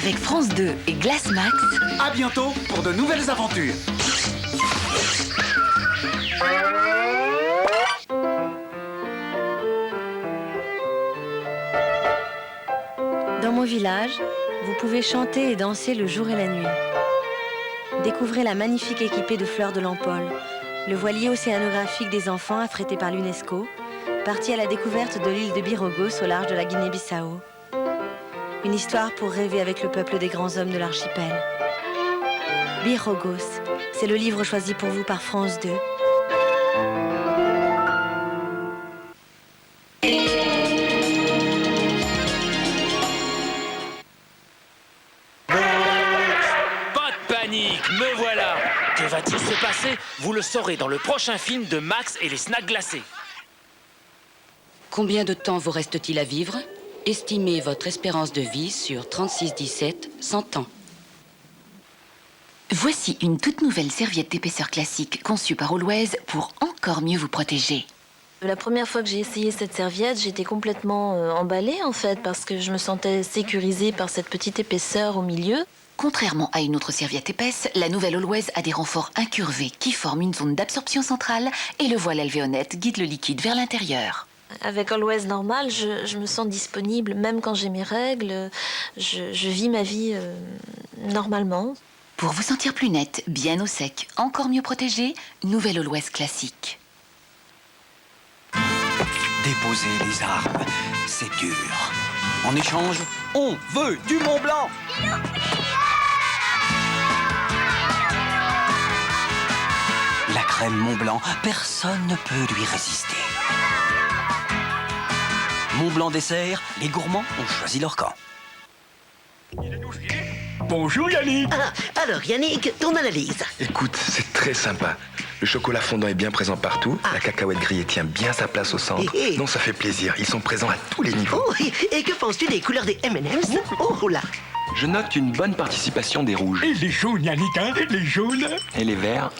Avec France 2 et Glace Max, À bientôt pour de nouvelles aventures. Dans mon village, vous pouvez chanter et danser le jour et la nuit. Découvrez la magnifique équipée de fleurs de l'Empole, le voilier océanographique des enfants affrété par l'UNESCO, parti à la découverte de l'île de Birogos au large de la Guinée-Bissau. Une histoire pour rêver avec le peuple des grands hommes de l'archipel. Birogos, c'est le livre choisi pour vous par France 2. Pas de panique, me voilà. Que va-t-il se passer? Vous le saurez dans le prochain film de Max et les snacks glacés. Combien de temps vous reste-t-il à vivre? Estimez votre espérance de vie sur 36-17, 100 ans. voici une toute nouvelle serviette d'épaisseur classique conçue par Always pour encore mieux vous protéger. La première fois que j'ai essayé cette serviette, j'étais complètement emballée en fait, parce que je me sentais sécurisée par cette petite épaisseur au milieu. Contrairement à une autre serviette épaisse, la nouvelle Always a des renforts incurvés qui forment une zone d'absorption centrale et le voile alvéolette guide le liquide vers l'intérieur. Avec Always normal, je me sens disponible, même quand j'ai mes règles, je vis ma vie normalement. Pour vous sentir plus nette, bien au sec, encore mieux protégée, nouvelle Always classique. Déposer les armes, c'est dur. En échange, on veut du Mont Blanc. La crème Mont Blanc, personne ne peut lui résister. Mont Blanc dessert, les gourmands ont choisi leur camp. Bonjour Yannick. Alors Yannick, ton analyse. Écoute, c'est très sympa. Le chocolat fondant est bien présent partout. La cacahuète grillée tient bien sa place au centre. Non, ça fait plaisir. Ils sont présents à tous les niveaux. Oh, et que penses-tu des couleurs des M&M's? Oh là. Je note une bonne participation des rouges. Et les jaunes Yannick, hein? Les jaunes. Et les verts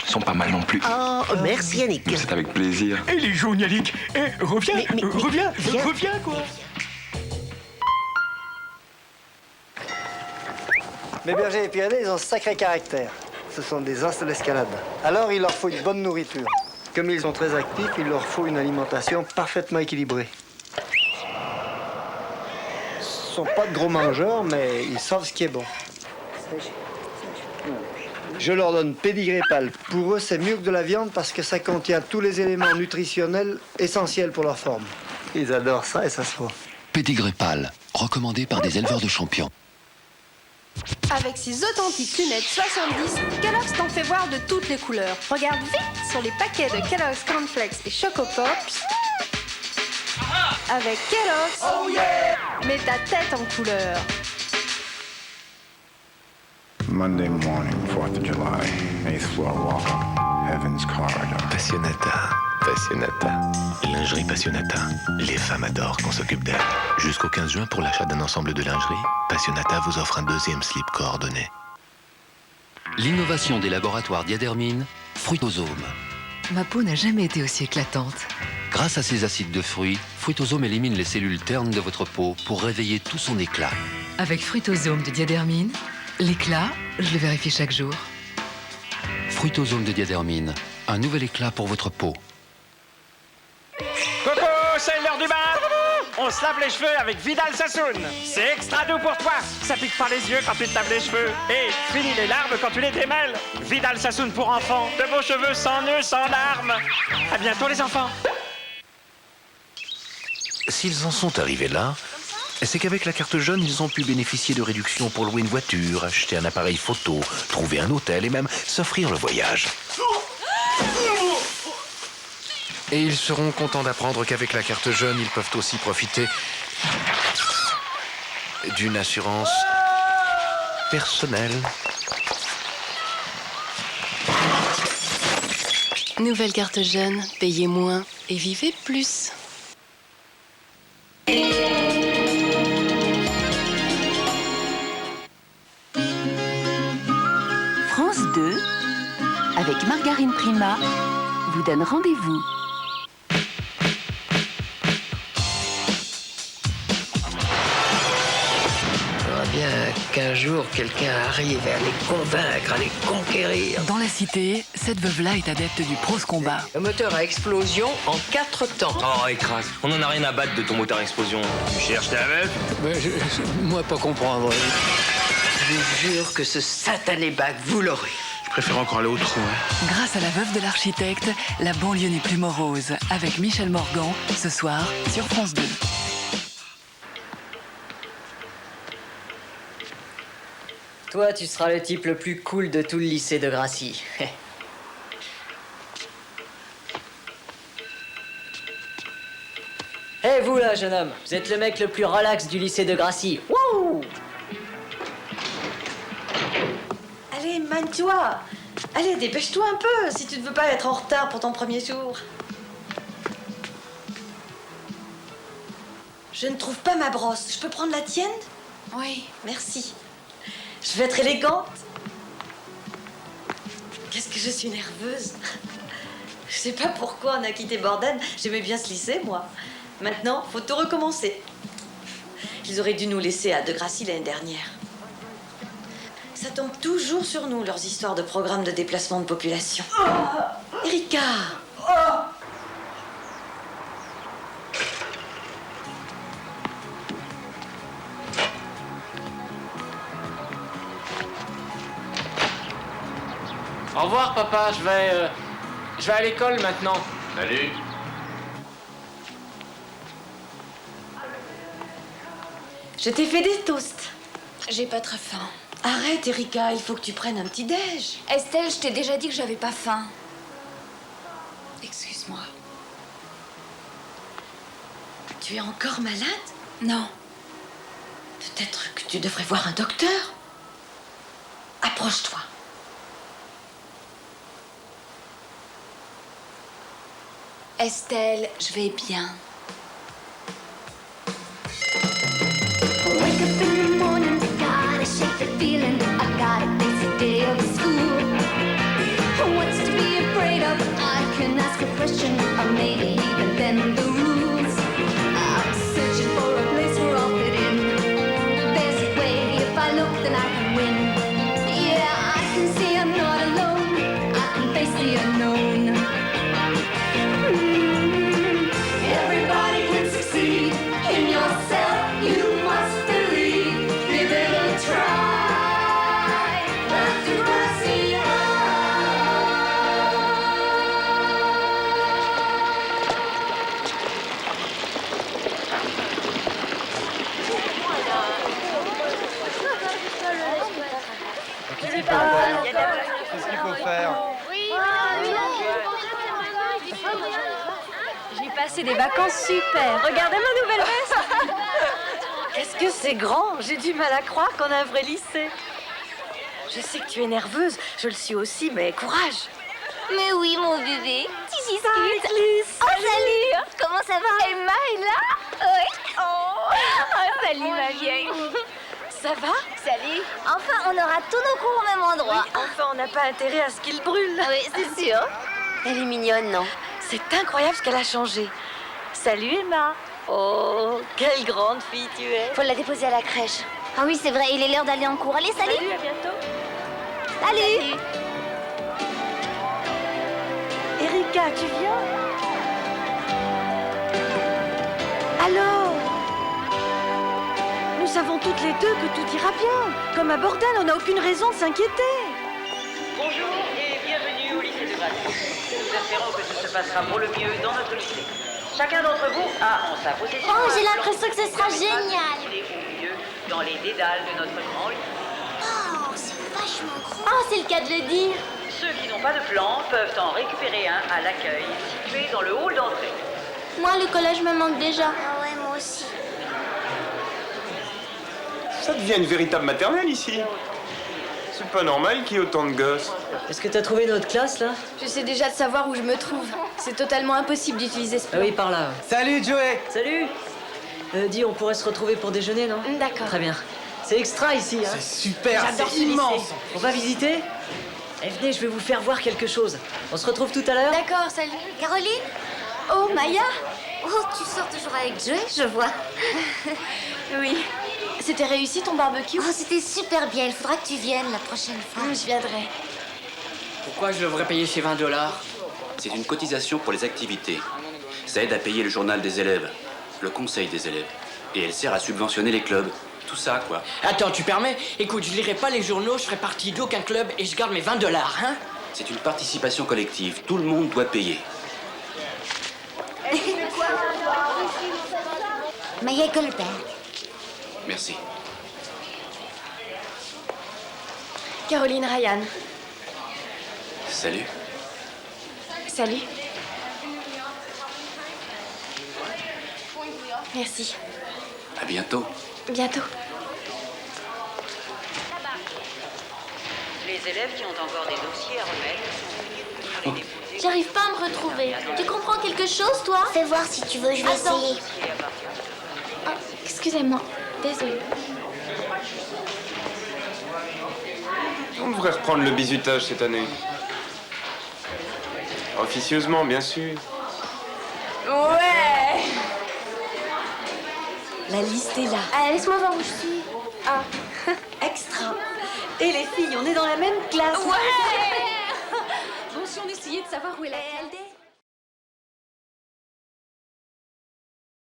sont pas mal non plus. Oh, merci Yannick. C'est avec plaisir. Et les jaunes Yannick. Eh, reviens, reviens, viens. reviens quoi. Les bergers et Pyrénées, ils ont un sacré caractère. Ce sont des as de l'escalade. Alors, il leur faut une bonne nourriture. Comme ils sont très actifs, il leur faut une alimentation parfaitement équilibrée. Ce sont pas de gros mangeurs, mais ils savent ce qui est bon. Je leur donne pédigré pâle. Pour eux, c'est mieux que de la viande parce que ça contient tous les éléments nutritionnels essentiels pour leur forme. Ils adorent ça et ça se voit. Pédigré pâle, recommandé par des éleveurs de champions. Avec ses authentiques lunettes 70, Kellogg's t'en fait voir de toutes les couleurs. Regarde vite sur les paquets de Kellogg's Cornflakes et Choco Pops. Avec Kellogg's, oh yeah, mets ta tête en couleur. Monday morning, 4th of July, 8th floor walk-up, Heaven's Corridor. Passionata, Passionata. Lingerie Passionata. Les femmes adorent qu'on s'occupe d'elles. Jusqu'au 15 juin, pour l'achat d'un ensemble de lingerie, Passionata vous offre un deuxième slip coordonné. L'innovation des laboratoires Diadermine, Fruitosome. Ma peau n'a jamais été aussi éclatante. Grâce à ces acides de fruits, Fruitosome élimine les cellules ternes de votre peau pour réveiller tout son éclat. Avec Fruitosome de Diadermine, l'éclat, je le vérifie chaque jour. Fruitosome de Diadermine, un nouvel éclat pour votre peau. Coco, c'est l'heure du bain. On se lave les cheveux avec Vidal Sassoon. C'est extra doux pour toi. Ça pique pas les yeux quand tu te laves les cheveux. Et fini les larmes quand tu les démêles. Vidal Sassoon pour enfants. De beaux cheveux sans nœuds, sans larmes. À bientôt les enfants. S'ils en sont arrivés là, c'est qu'avec la carte jeune, ils ont pu bénéficier de réductions pour louer une voiture, acheter un appareil photo, trouver un hôtel et même s'offrir le voyage. Et ils seront contents d'apprendre qu'avec la carte jeune, ils peuvent aussi profiter d'une assurance personnelle. Nouvelle carte jeune, payez moins et vivez plus. France 2, avec Margarine Prima, vous donne rendez-vous. qu'un jour quelqu'un arrive à les convaincre, à les conquérir. Dans la cité, cette veuve-là est adepte du prose combat. Un moteur à explosion en 4 temps. Oh, écrase. On en a rien à battre de ton moteur à explosion. Tu cherches ta meuf? Moi, pas comprendre. Je vous jure que ce satané bac, vous l'aurez. Je préfère encore aller au trou, hein. Grâce à la veuve de l'architecte, la banlieue n'est plus morose. Avec Michel Morgan, ce soir, sur France 2. Toi, tu seras le type le plus cool de tout le lycée de Gracie. Hé, vous là, jeune homme, vous êtes le mec le plus relax du lycée de Gracie. Wouh! Allez, manie-toi. Allez, dépêche-toi un peu si tu ne veux pas être en retard pour ton premier jour. Je ne trouve pas ma brosse. Je peux prendre la tienne? Oui, merci. Je veux être élégante. Qu'est-ce que je suis nerveuse. Je sais pas pourquoi on a quitté Borden. J'aimais bien ce lycée, moi. Maintenant, faut tout recommencer. Ils auraient dû nous laisser à Degracy l'année dernière. Ça tombe toujours sur nous, leurs histoires de programmes de déplacement de population. Erika! Au revoir, papa. Je vais à l'école maintenant. Salut. Je t'ai fait des toasts. J'ai pas très faim. Arrête, Erika, il faut que tu prennes un petit déj. Estelle, je t'ai déjà dit que j'avais pas faim. Excuse-moi. Tu es encore malade? Non. Peut-être que tu devrais voir un docteur. Approche-toi. Estelle, je vais bien. Qu'est-ce qu'il faut faire? J'ai passé des vacances super. Regardez ma nouvelle veste. Qu'est-ce que c'est grand? J'ai du mal à croire qu'on a un vrai lycée. Je sais que tu es nerveuse, je le suis aussi, mais courage. Mais oui, mon bébé. Tu discutes. Alice. Oh, salut. Comment ça va? Emma est là? Oui. Oh, salut, ma vieille. Ça va? Salut. Enfin, on aura tous nos cours au même endroit. Oui, enfin, on n'a pas intérêt à ce qu'il brûle. Oui, c'est sûr. Elle est mignonne, non? C'est incroyable ce qu'elle a changé. Salut, Emma. Oh, quelle grande fille tu es. Faut la déposer à la crèche. Ah oui, c'est vrai, il est l'heure d'aller en cours. Allez, salut. Salut, à bientôt. Salut. Erika, tu viens? Alors? Nous savons toutes les deux que tout ira bien. Comme à Borden, on n'a aucune raison de s'inquiéter. Bonjour et bienvenue au lycée de Gracie. Nous espérons que tout se passera pour le mieux dans notre lycée. Chacun d'entre vous a en sa possession... Oh, j'ai l'impression que ce sera génial. Au milieu, dans les dédales de notre grand lycée. Oh, c'est vachement gros. Oh, c'est le cas de le dire. Ceux qui n'ont pas de plan peuvent en récupérer un à l'accueil, situé dans le hall d'entrée. Moi, le collège me manque déjà. Ah ouais, moi aussi. Ça devient une véritable maternelle ici. C'est pas normal qu'il y ait autant de gosses. Est-ce que t'as trouvé notre classe, là? J'essaie déjà de savoir où je me trouve. C'est totalement impossible d'utiliser ce plan. Ah oui, par là. Salut, Joey. Salut. Dis, on pourrait se retrouver pour déjeuner, non? D'accord. Très bien. C'est extra ici, hein? C'est super, J'adore c'est ce immense. lycée. On va visiter? Eh, venez, je vais vous faire voir quelque chose. On se retrouve tout à l'heure? D'accord, salut. Caroline? Oh, Maya? Oh, tu sors toujours avec Joey, je vois. Oui. c'était réussi ton barbecue? Oh, c'était super bien. Il faudra que tu viennes la prochaine fois. Je viendrai. Pourquoi je devrais payer ces 20 $? C'est une cotisation pour les activités. Ça aide à payer le journal des élèves, le conseil des élèves. Et elle sert à subventionner les clubs. Tout ça, quoi. Attends, tu permets? Écoute, je lirai pas les journaux, je ferai partie d'aucun club et je garde mes 20 $, hein? C'est une participation collective. Tout le monde doit payer. Maya Goldberg. Merci. Caroline Ryan. Salut. Salut. Merci. À bientôt. Bientôt. Les élèves qui ont encore des dossiers à remettre sont priés de les déposer. J'arrive pas à me retrouver. Tu comprends quelque chose, toi? Fais voir si tu veux, je vais essayer. Oh, excusez-moi. Désolée. On devrait reprendre le bizutage cette année. Officieusement, bien sûr. Ouais! La liste est là. Allez, laisse-moi voir où je suis. Ah. Extra. Et les filles, on est dans la même classe. Ouais! Bon, si on essayait de savoir où est la